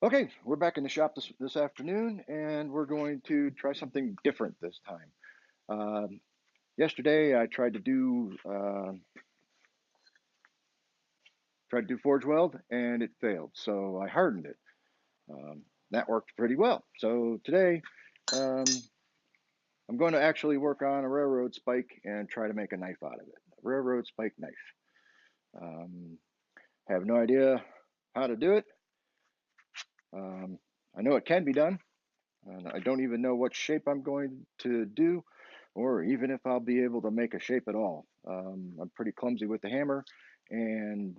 Okay, we're back in the shop this afternoon, and we're going to try something different this time. Yesterday, I tried to do forge weld, and it failed. So I hardened it. That worked pretty well. So today, um, I'm going to actually work on a railroad spike and try to make a knife out of it. A railroad spike knife. Um, have no idea how to do it. I know it can be done. And I don't even know what shape I'm going to do, or even if I'll be able to make a shape at all. I'm pretty clumsy with the hammer, and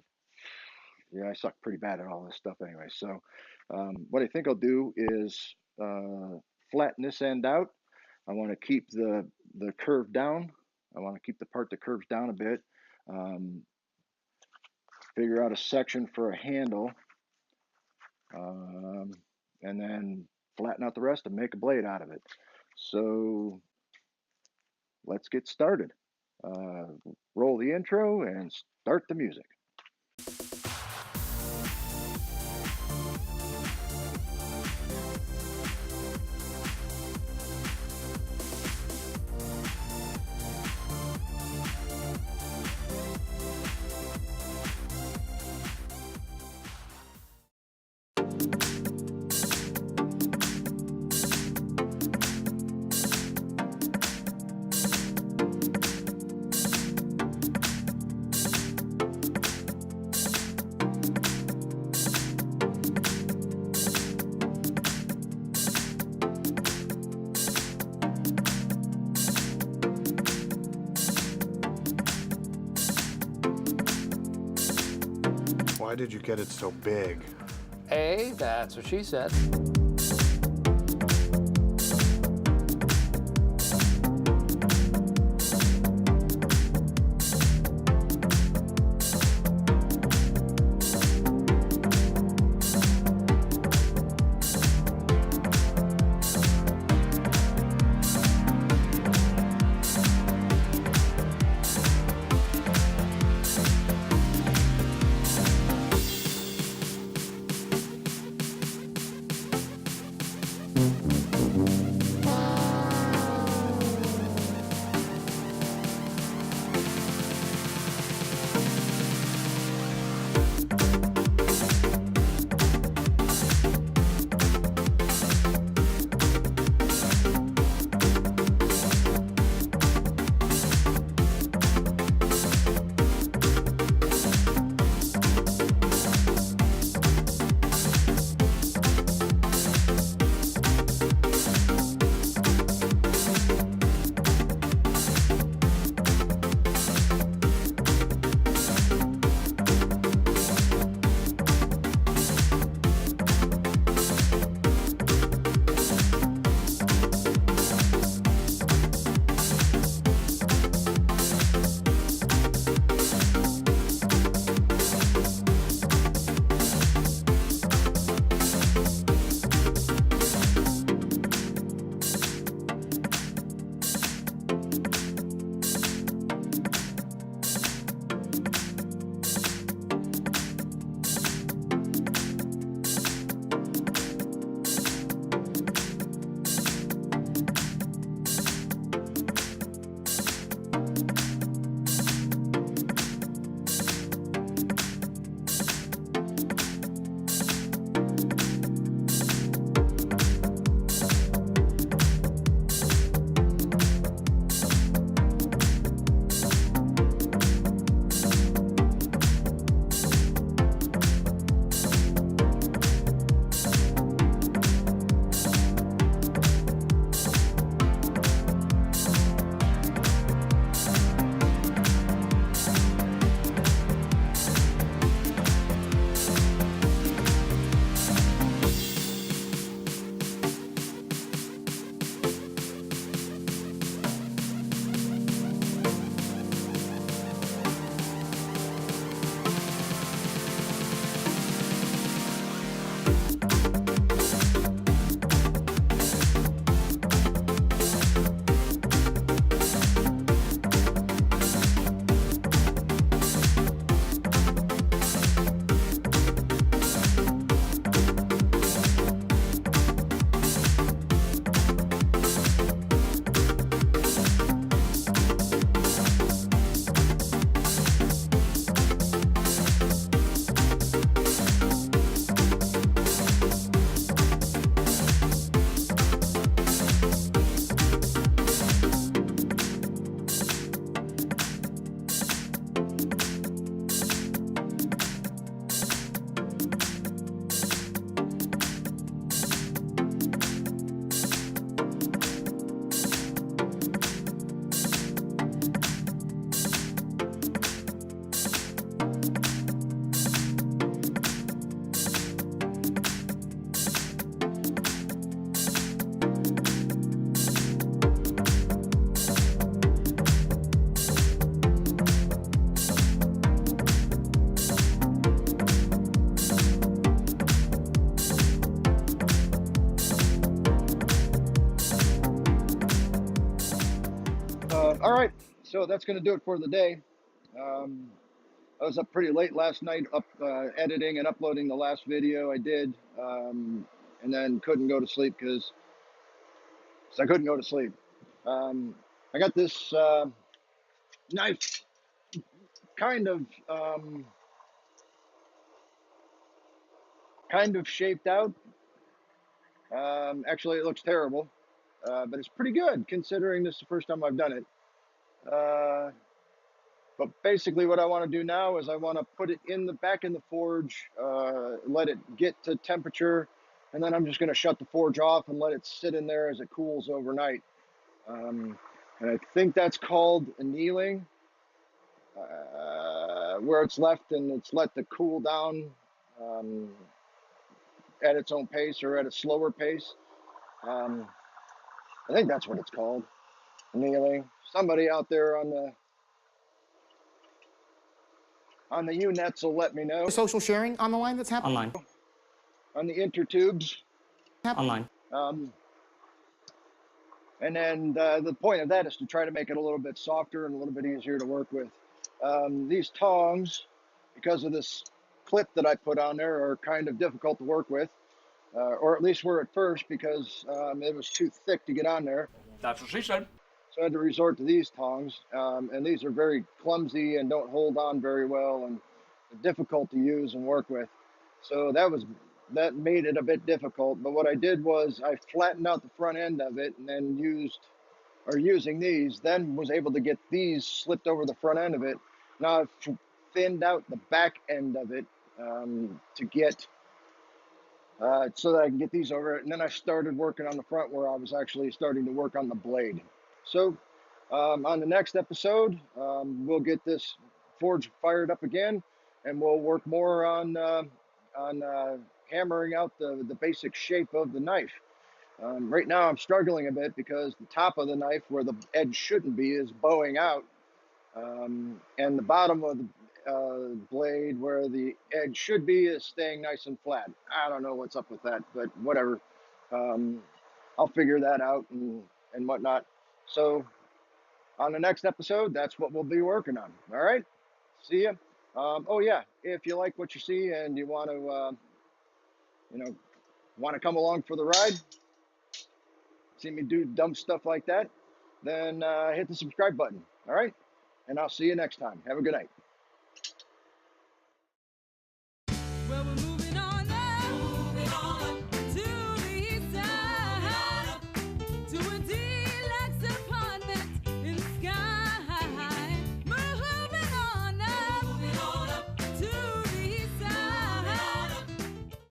yeah, I suck pretty bad at all this stuff anyway. So, what I think I'll do is flatten this end out. I want to keep the curve down. I want to keep the part that curves down a bit. Um, Figure out a section for a handle, um, and then flatten out the rest and make a blade out of it. So let's get started. Uh, Roll the intro and start the music. Why did you get it so big? That's what she said. So that's going to do it for the day. Um, I was up pretty late last night, editing and uploading the last video I did, and then couldn't go to sleep because I couldn't go to sleep. Um, I got this knife kind of shaped out. Actually, it looks terrible, but it's pretty good considering this is the first time I've done it. But basically, what I want to do now is I want to put it back in the forge, let it get to temperature, and then I'm just going to shut the forge off and let it sit in there as it cools overnight. And I think that's called annealing, where it's left and it's let to cool down um, at its own pace or at a slower pace. Um, I think that's what it's called, annealing. Somebody out there on the UNets will let me know. Social sharing on the line that's happening? Online. On the intertubes. Online. And then the point of that is to try to make it a little bit softer and a little bit easier to work with. These tongs, because of this clip that I put on there, are kind of difficult to work with, or at least were at first because it was too thick to get on there. That's what she said. So I had to resort to these tongs, and these are very clumsy and don't hold on very well and difficult to use and work with. So that made it a bit difficult. But what I did was I flattened out the front end of it and then using these, then was able to get these slipped over the front end of it. Now I've thinned out the back end of it to get so that I can get these over it. And then I started working on the front where I was actually starting to work on the blade. So on the next episode, we'll get this forge fired up again, and we'll work more on hammering out the basic shape of the knife. Right now I'm struggling a bit because the top of the knife where the edge shouldn't be is bowing out, and the bottom of the blade where the edge should be is staying nice and flat. I don't know what's up with that, but whatever. I'll figure that out and whatnot. So on the next episode, that's what we'll be working on. All right, see ya. Oh yeah, if you like what you see and you want to come along for the ride, see me do dumb stuff like that, then hit the subscribe button. All right, and I'll see you next time. Have a good night.